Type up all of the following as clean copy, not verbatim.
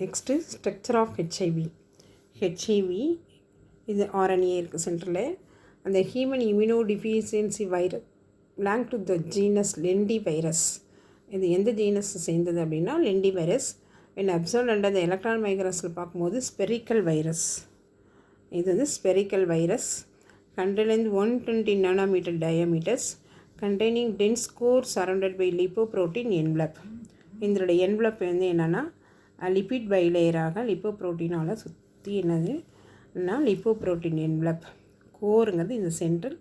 Next structure of HIV. HIV இது RNA இருக்குது சென்டரில். அந்த human immunodeficiency virus belong to the genus lentivirus. இது எந்த ஜீனஸ் சேர்ந்தது அப்படின்னா lentivirus. when observed under the electron microscope பார்க்கும்போது ஸ்பெரிக்கல் வைரஸ். இது வந்து spherical virus containing 120 nanometer diameters containing dense core surrounded by lipoprotein envelope. இதனுடைய envelope வந்து என்னென்னா லிபிட் பைலேயராக லிப்போப்ரோட்டீனால் சுற்றி என்னதுன்னா லிப்போப்ரோட்டீன் என்வலப். கோருங்கிறது இந்த சென்ட்ரல்,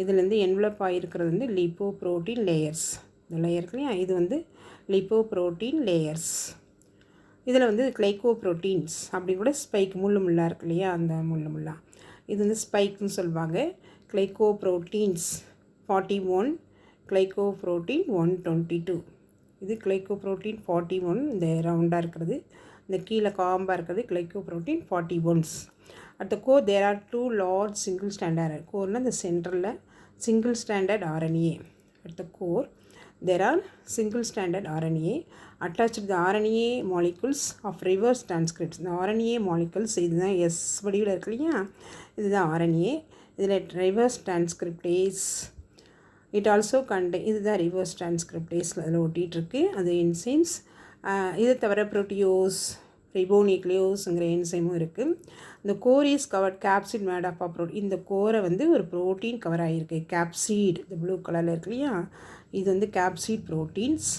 இதுலேருந்து என்வலப் ஆகிருக்கிறது வந்து லிப்போப்ரோட்டீன் லேயர்ஸ். இந்த லேயர்லையும் இது வந்து லிப்போப்ரோட்டீன் லேயர்ஸ். இதில் வந்து கிளைகோப்ரோட்டீன்ஸ் அப்படி கூட ஸ்பைக் முள்ளு முள்ளாக இருக்கு இல்லையா, அந்த முள்ளு முள்ளா இது வந்து ஸ்பைக்குன்னு சொல்லுவாங்க. கிளைகோப்ரோட்டீன்ஸ் 41, கிளைகோப்ரோட்டீன் 122. இது கிளைகோப்ரோட்டீன் 41, இந்த ரவுண்டாக இருக்கிறது, இந்த கீழே காம்பாக இருக்கிறது glycoprotein 41s. At the core there are 2 large single stranded கோர்னால் இந்த சென்டரில் single stranded RNA. At the core there are single stranded RNA attached to the RNA molecules of reverse transcripts. இந்த RNA molecules இதுதான் S வடிவில் இருக்கு இல்லையா, இதுதான் RNA. இதில் reverse transcriptase இட் ஆல்சோ இதுதான் ரிவர்ஸ் டிரான்ஸ்கிரிப்டேஸில் அதில் ஒட்டிகிட்ருக்கு. அது என்சைம்ஸ். இதை தவிர ப்ரோட்டியோஸ் ரிபோநியூக்ளியோஸுங்கிற என்சைமும் இருக்குது. இந்த core is covered capsid made of protein. இந்த கோரை வந்து ஒரு ப்ரோட்டீன் கவர் ஆகிருக்கு, கேப்சீட். இந்த ப்ளூ கலரில் இருக்கு இல்லையா, இது வந்து கேப்சீட் ப்ரோட்டீன்ஸ்.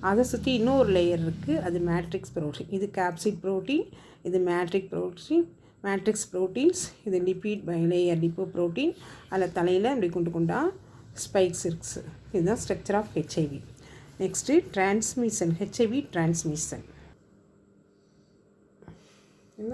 அதை சுற்றி இன்னொரு லேயர் இருக்குது, அது மேட்ரிக்ஸ் ப்ரோட்டீன். இது கேப்சிட் ப்ரோட்டீன், இது மேட்ரிக்ஸ் ப்ரோட்டீன்ஸ். இது லிபிட் பைலேயர் லிப்போ ப்ரோட்டீன். அதில் தலையில் அப்படி குண்டு ஸ்பைக்ஸ் இருக்குது. இதுதான் structure of HIV. Next transmission, HIV transmission.